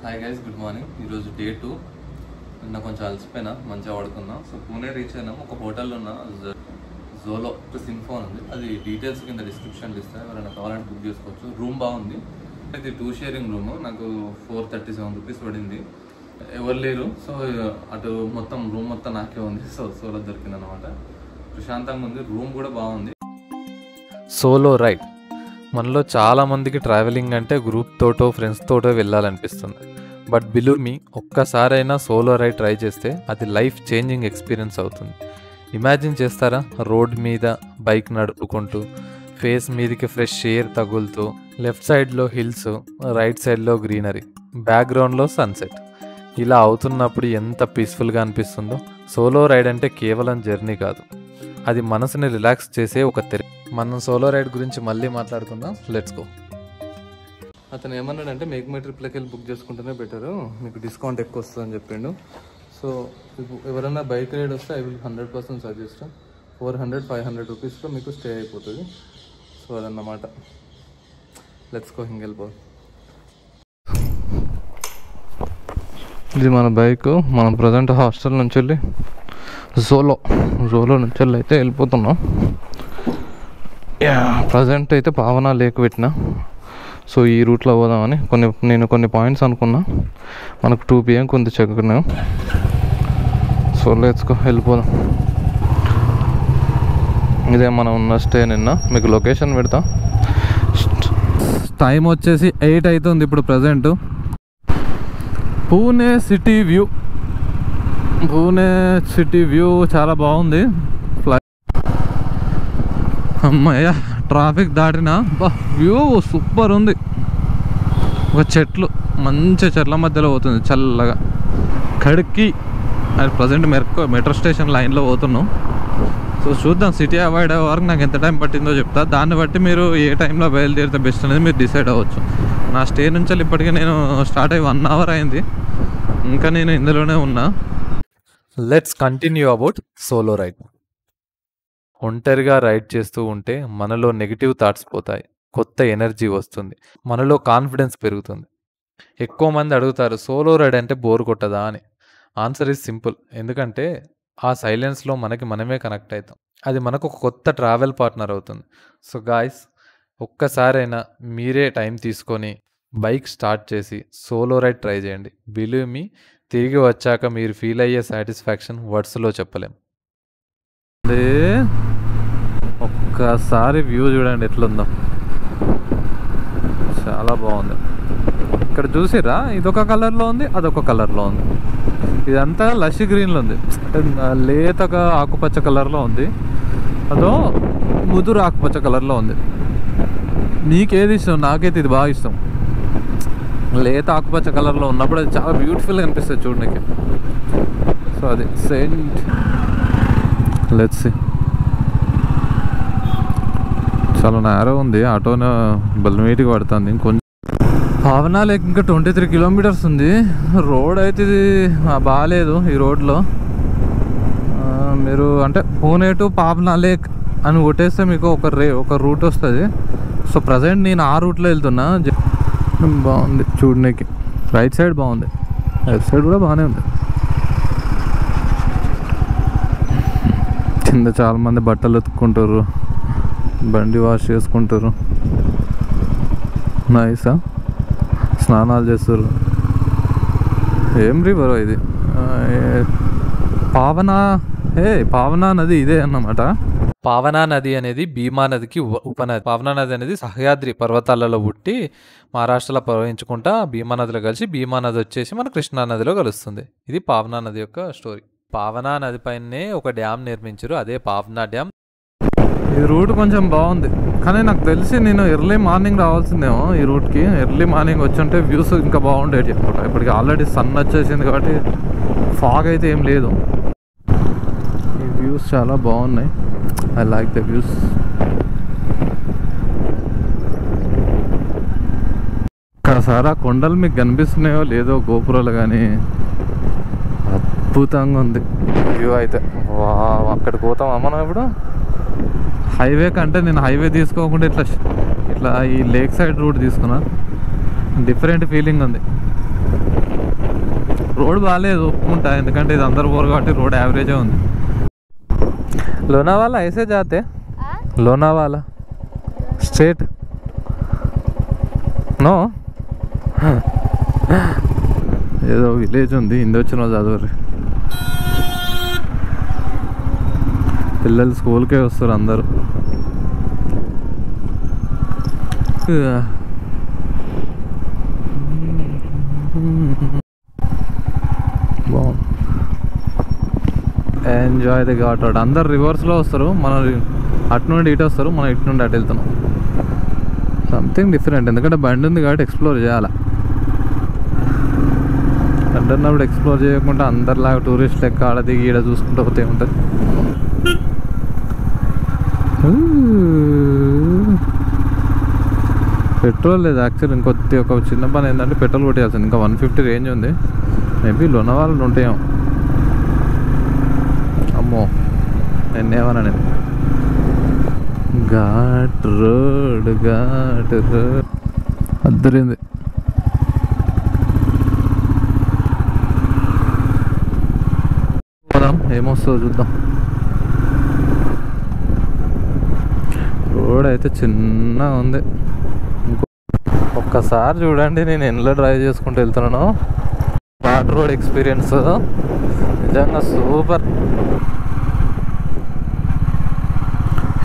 Hi guys, good morning. ఈరోజు day 2. నిన్న కొంచెం అలసిపోయినా, మంచిగా పడుకున్నా. సో పూణే రీచ్ అయినాము. ఒక హోటల్లో ఉన్న జోలో సింఫోన్ ఉంది. అది డీటెయిల్స్ కింద డిస్క్రిప్షన్లో ఇస్తాను, ఎవరైనా కావాలంటే బుక్ చేసుకోవచ్చు. రూమ్ బాగుంది. ఇది 2 షేరింగ్ రూమ్. నాకు 437 రూపీస్ పడింది. ఎవరు లేరు. సో అటు మొత్తం రూమ్ మొత్తం నాకే ఉంది. సో సోలో దొరికింది అనమాట. ప్రశాంతంగా ఉంది. రూమ్ కూడా బాగుంది. Solo ride. మనలో చాలామందికి ట్రావెలింగ్ అంటే గ్రూప్ తోటో ఫ్రెండ్స్ తోటో వెళ్ళాలనిపిస్తుంది. బట్ బిలీవ్ మీ, ఒక్కసారైనా సోలో రైడ్ ట్రై చేస్తే అది లైఫ్ చేంజింగ్ ఎక్స్పీరియన్స్ అవుతుంది. ఇమాజిన్ చేస్తారా, రోడ్ మీద బైక్ నడుపుకుంటూ ఫేస్ మీదకి ఫ్రెష్ ఎయిర్ తగులుతూ, లెఫ్ట్ సైడ్లో హిల్స్, రైట్ సైడ్లో గ్రీనరీ, బ్యాక్గ్రౌండ్లో సన్సెట్. ఇలా అవుతున్నప్పుడు ఎంత పీస్ఫుల్గా అనిపిస్తుందో. సోలో రైడ్ అంటే కేవలం జర్నీ కాదు, అది మనసుని రిలాక్స్ చేసే ఒక తెర. మనం సోలో రైడ్ గురించి మళ్ళీ మాట్లాడుకుందాం. Let's go. అతను ఏమన్నాడంటే మేక్ మై ట్రిప్లోకి వెళ్ళి బుక్ చేసుకుంటేనే బెటరు, మీకు డిస్కౌంట్ ఎక్కువ వస్తుందని చెప్పిండు. సో ఎవరైనా బైక్ రైడ్ వస్తే ఐ విల్ 100% సజెస్ట్. 400-500 రూపీస్లో మీకు స్టే అయిపోతుంది. సో అదన్నమాట. లెట్స్ గో, హింగెల్పో. ఇది మన బైక్. మనం ప్రజెంట్ హాస్టల్ నుంచి వెళ్ళి జోలో నుంచి వెళ్ళి అయితే వెళ్ళిపోతున్నాం. ప్రజెంట్ అయితే పావనా లేక్ పెట్టిన. సో ఈ రూట్లో పోదామని నేను కొన్ని పాయింట్స్ అనుకున్నా. మనకు 2 PM కొంత చెక్కున్నాం. సో లెట్స్ గో, వెళ్ళిపోదాం. ఇదే మనం ఉన్న స్టే. నిన్న మీకు లొకేషన్ పెడతా. టైం వచ్చేసి 8 అవుతుంది ఇప్పుడు ప్రజెంట్. పూణే సిటీ వ్యూ చాలా బాగుంది. అమ్మయ్య, ట్రాఫిక్ దాటినా వ్యూ సూపర్ ఉంది. ఒక మంచి చెట్ల మధ్యలో పోతుంది చల్లగా. ఖడ్కి అది ప్రజెంట్ మెట్రో స్టేషన్ లైన్లో పోతున్నాం. సో చూద్దాం, సిటీ అవాయిడ్ అయ్యే వరకు నాకు ఎంత టైం పట్టిందో చెప్తా. దాన్ని బట్టి మీరు ఏ టైంలో బయలుదేరితే బెస్ట్ అనేది మీరు డిసైడ్ అవ్వచ్చు. నా స్టే నుంచి ఇప్పటికీ నేను స్టార్ట్ అయ్యి 1 అవర్ అయింది. ఇంకా నేను ఇందులోనే ఉన్నా. Let's continue about solo ride. ఒంటరిగా రైడ్ చేస్తూ ఉంటే మనలో నెగిటివ్ థాట్స్ పోతాయి, కొత్త ఎనర్జీ వస్తుంది, మనలో కాన్ఫిడెన్స్ పెరుగుతుంది. ఎక్కువ మంది అడుగుతారు సోలో రైడ్ అంటే బోర్ కొట్టదా అని. Answer is simple. ఎందుకంటే ఆ సైలెన్స్లో మనమే కనెక్ట్ అవుతాం. అది మనకు ఒక కొత్త ట్రావెల్ పార్ట్నర్ అవుతుంది. సో గాయ్స్, ఒక్కసారైనా మీరే టైం తీసుకొని బైక్ స్టార్ట్ చేసి సోలో రైడ్ ట్రై చేయండి. బిలీవ్ మీ, తిరిగి వచ్చాక మీరు ఫీల్ అయ్యే సాటిస్ఫాక్షన్ వర్డ్స్లో చెప్పలేం. ఒక్కసారి వ్యూ చూడండి ఎట్లుందో, చాలా బాగుంది. ఇక్కడ చూసిరా, ఇదొక కలర్లో ఉంది, అదొక కలర్లో ఉంది. ఇదంతా లష్ గ్రీన్లో ఉంది, అంటే లేతగా ఆకుపచ్చ కలర్లో ఉంది, అదో ముదురు ఆకుపచ్చ కలర్లో ఉంది. నీకేది ఇష్టం? నాకైతే ఇది బాగా ఇష్టం. లేత ఆకుపచ్చ కలర్లో ఉన్నప్పుడు అది చాలా బ్యూటిఫుల్గా అనిపిస్తుంది చూడడానికి. సో అది సెయింట్. Let's see. చాలా నేరో ఉంది, ఆటోనే బల్మీటికి పడుతుంది. ఇంకొంచెం పావనా లేక్ ఇంకా 23 కిలోమీటర్స్ ఉంది. రోడ్ అయితే ఇది బాగాలేదు. ఈ రోడ్లో మీరు అంటే పూణే టు పావనా లేక్ అని కొట్టేస్తే మీకు ఒక రూట్ వస్తుంది. సో ప్రజెంట్ నేను ఆ రూట్లో వెళ్తున్నా. బాగుంది చూడడానికి. రైట్ సైడ్ బాగుంది, లెఫ్ట్ సైడ్ కూడా బాగానే ఉంది. కింద చాలామంది బట్టలు ఉతుక్కుంటారు, బండి వాష్ చేసుకుంటారు, నైసా స్నానాలు చేస్తారు. ఏం రివర్ ఇది? పావనా నది ఇదే అన్నమాట. పావనా నది అనేది భీమా నదికి ఉపనది. పావనా నది అనేది సహ్యాద్రి పర్వతాలలో పుట్టి మహారాష్ట్రలో ప్రవహించుకుంటా భీమా నదిలో కలిసి భీమా నది వచ్చేసి మన కృష్ణా నదిలో కలుస్తుంది. ఇది పావనా నది యొక్క స్టోరీ. పావనా నది పైనే ఒక డ్యామ్ నిర్మించారు, అదే పావనా డ్యామ్. ఈ రూట్ కొంచెం బాగుంది, కానీ నాకు తెలిసి నేను ఎర్లీ మార్నింగ్ రావాల్సిందేమో ఈ రూట్కి. ఎర్లీ మార్నింగ్ వచ్చుంటే వ్యూస్ ఇంకా బాగుండేది అనమాట. ఇప్పటికి ఆల్రెడీ సన్ వచ్చేసింది కాబట్టి ఫాగ్ అయితే ఏం లేదు. ఈ వ్యూస్ చాలా బాగున్నాయి. I like the views. ఒక్కసారి ఆ కొండలు మీకు కనిపిస్తున్నాయో లేదో గోపురాలు, కానీ అద్భుతంగా ఉంది వ్యూ అయితే. అక్కడికి పోతామా మనం ఇప్పుడు? హైవే కంటే నేను హైవే తీసుకోకుండా ఇట్లా ఈ లేక్ సైడ్ రూట్ తీసుకున్నా. డిఫరెంట్ ఫీలింగ్ ఉంది. రోడ్ బాగాలేదు ఒప్పుకుంటా, ఎందుకంటే ఇది అందరు పోరు కాబట్టి రోడ్ యావరేజే ఉంది. లోనావాలా ఐసే జాతే, లోనావాలా స్ట్రేట్ నో, ఏదో విలేజ్ ఉంది, హిందీ వచ్చిన వాళ్ళు చదువురు. పిల్లలు స్కూల్కే వస్తారు అందరూ. Enjoy the ghat road. అందరు రివర్స్లో వస్తారు, మనం అటు నుండి ఇటు వస్తారు, మనం ఇటు నుండి అటు వెళ్తున్నాం. సంథింగ్ డిఫరెంట్, ఎందుకంటే బండి ఉంది కాబట్టి ఎక్స్ప్లోర్ చేయాలి. అంటున్నప్పుడు ఎక్స్ప్లోర్ చేయకుండా అందరిలాగా టూరిస్ట్ లెక్క ఆడ దిగి ఈడ చూసుకుంటూ పోతే ఉంటుంది. పెట్రోల్ లేదు యాక్చువల్లీ. ఇంకొద్ది ఒక చిన్న పని ఏంటంటే పెట్రోల్ కొట్టేయాల్సింది. ఇంకా 150 రేంజ్ ఉంది, మేబీ లోనావాలా ఉంటాయేమో. అమ్మో నేనేమన్నా నేను ఘాట్ రోడ్ అద్దరింది. పోదాం, ఏమొస్తుందో చూద్దాం. రోడ్ అయితే చిన్న ఉంది. ఒక్కసారి చూడండి నేను ఎన్లో డ్రైవ్ చేసుకుంటూ వెళ్తున్నాను. ఘాట్ రోడ్ ఎక్స్పీరియన్స్ నిజంగా సూపర్.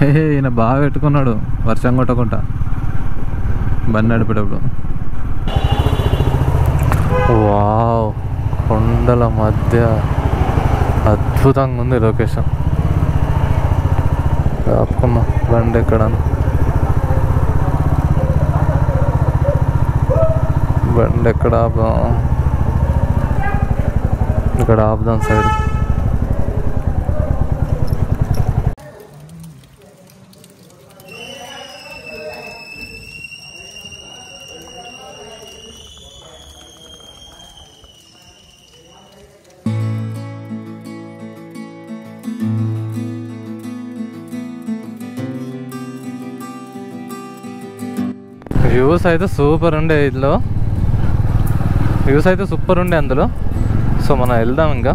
ఈయన బాగా పెట్టుకున్నాడు వర్షం కొట్టకుండా బండి నడిపేటప్పుడు. వావ్, కొండల మధ్య అద్భుతంగా ఉంది లొకేషన్. ఆపుకున్నా బండి ఎక్కడ, బండి ఎక్కడ ఆపుదాం, ఇక్కడ ఆపుదాం సైడ్. వ్యూస్ అయితే సూపర్ ఉండే, ఇందులో వ్యూస్ అయితే సూపర్ ఉండే అందులో. సో మనం వెళ్దాం ఇంకా.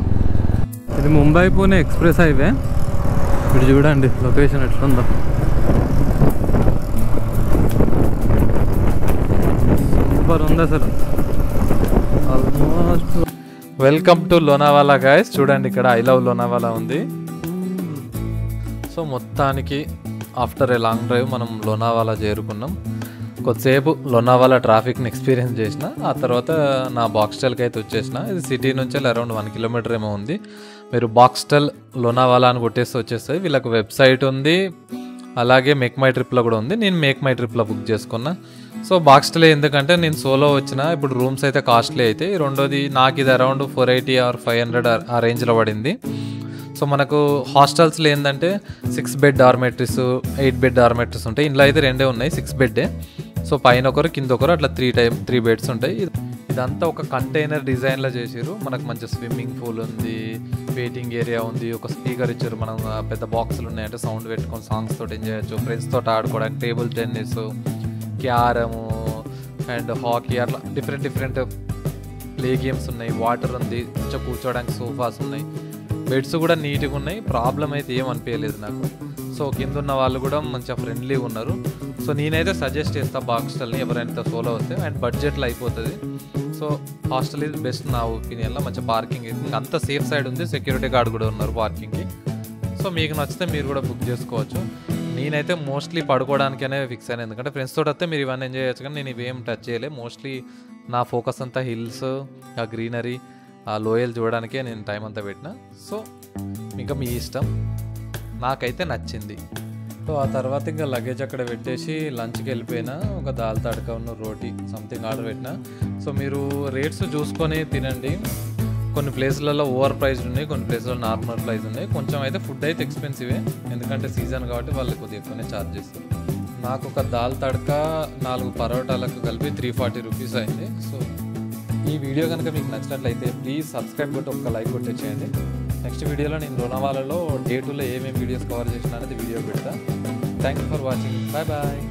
ఇది ముంబై పూణే ఎక్స్ప్రెస్ హైవే. ఇప్పుడు చూడండి లొకేషన్ ఎట్లుందో, సూపర్ ఉంది అసలు almost. Welcome to Lonavala guys. చూడండి ఇక్కడ ఐ లవ్ లోనావాలా ఉంది. సో మొత్తానికి ఆఫ్టర్ ఏ లాంగ్ డ్రైవ్ మనం లోనావాలా చేరుకున్నాం. కొద్దిసేపు లోనావాలా ట్రాఫిక్ని ఎక్స్పీరియన్స్ చేసిన, ఆ తర్వాత నా బాక్స్టల్కి అయితే వచ్చేసిన. ఇది సిటీ నుంచి అరౌండ్ 1 కిలోమీటర్ ఏమో ఉంది. మీరు బాక్స్టల్ లోనావాలా అని కొట్టేసి వచ్చేస్తాయి. వీళ్ళకి వెబ్సైట్ ఉంది, అలాగే మేక్ మై ట్రిప్లో కూడా ఉంది. నేను మేక్ మై ట్రిప్లో బుక్ చేసుకున్నా. సో బాక్స్టల్ ఎందుకంటే నేను సోలో వచ్చిన, ఇప్పుడు రూమ్స్ అయితే కాస్ట్లీ అయితే. రెండోది నాకు ఇది అరౌండ్ 480 or 500 ఆ రేంజ్లో పడింది. సో మనకు హాస్టల్స్లో ఏంటంటే 6 బెడ్ డార్మెటరీస్, 8 బెడ్ డార్మెటరీస్ ఉంటాయి. ఇంట్లో అయితే 2 ఉన్నాయి, 6 బెడ్డే. సో పైన ఒకరు కింద ఒకరు అట్లా 3 బెడ్స్ ఉంటాయి. ఇదంతా ఒక కంటైనర్ డిజైన్లో చేసారు. మనకు మంచి స్విమ్మింగ్ పూల్ ఉంది, వెయిటింగ్ ఏరియా ఉంది, ఒక స్పీకర్ ఇచ్చారు. మనం పెద్ద బాక్సులు ఉన్నాయంటే సౌండ్ పెట్టుకొని సాంగ్స్ తోటి ఎంజాయ్ చేయొచ్చు. ఫ్రెండ్స్ తోటి ఆడుకోవడానికి table tennis, carrom and hockey, అట్లా డిఫరెంట్ ప్లే గేమ్స్ ఉన్నాయి. వాటర్ ఉంది, కొంచెం కూర్చోవడానికి సోఫాస్ ఉన్నాయి. బెడ్స్ కూడా నీట్గా ఉన్నాయి, ప్రాబ్లం అయితే ఏం అనిపించలేదు నాకు. సో కింద ఉన్న వాళ్ళు కూడా మంచిగా ఫ్రెండ్లీగా ఉన్నారు. సో నేనైతే సజెస్ట్ చేస్తాను బాక్స్టల్ని ఎవరైనా సోలో వస్తే, అండ్ బడ్జెట్లో అయిపోతుంది. సో హాస్టల్ ఇది బెస్ట్ నా ఒపీనియన్లో. మంచి పార్కింగ్ అంతా సేఫ్ సైడ్ ఉంది, సెక్యూరిటీ గార్డ్ కూడా ఉన్నారు పార్కింగ్కి. సో మీకు నచ్చితే మీరు కూడా బుక్ చేసుకోవచ్చు. నేనైతే మోస్ట్లీ పడుకోవడానికనే ఫిక్స్ అయ్యాను, ఎందుకంటే ఫ్రెండ్స్ తోటి వస్తే మీరు ఇవన్నీ ఎంజాయ్ చేయొచ్చు. కానీ నేను ఇవేం టచ్ చేయలేదు. మోస్ట్లీ నా ఫోకస్ అంతా హిల్స్, ఆ గ్రీనరీ, ఆ లోయలు చూడడానికే నేను టైం అంతా పెట్టిన. సో ఇంకా మీ ఇష్టం, నాకైతే నచ్చింది. సో ఆ తర్వాత ఇంకా లగేజ్ అక్కడ పెట్టేసి లంచ్కి వెళ్ళిపోయినా. ఒక దాల్ తడక ఉన్న రోటీ సంథింగ్ ఆర్డర్ పెట్టినా. సో మీరు రేట్స్ చూసుకొని తినండి. కొన్ని ప్లేస్లలో ఓవర్ ప్రైస్డ్ ఉన్నాయి, కొన్ని ప్లేస్లలో నార్మల్ ప్రైస్ ఉన్నాయి. కొంచెం అయితే ఫుడ్ అయితే ఎక్స్పెన్సివే, ఎందుకంటే సీజన్ కాబట్టి వాళ్ళు కొద్దిగా ఎక్కువనే ఛార్జ్ చేస్తారు. నాకు ఒక దాల్ తడక 4 పరోటాలకు కలిపి 340 రూపీస్ అయింది. సో ఈ వీడియో కనుక మీకు నచ్చినట్లయితే ప్లీజ్ సబ్స్క్రైబ్ కొట్టి ఒక లైక్ కొట్టేసేయండి. నెక్స్ట్ వీడియోలో నేను లోనావాలాలో డే 2లో ఏమేమి వీడియోస్ కవర్ చేసినా అనేది వీడియో పెడతా. Thank you for watching. Bye bye.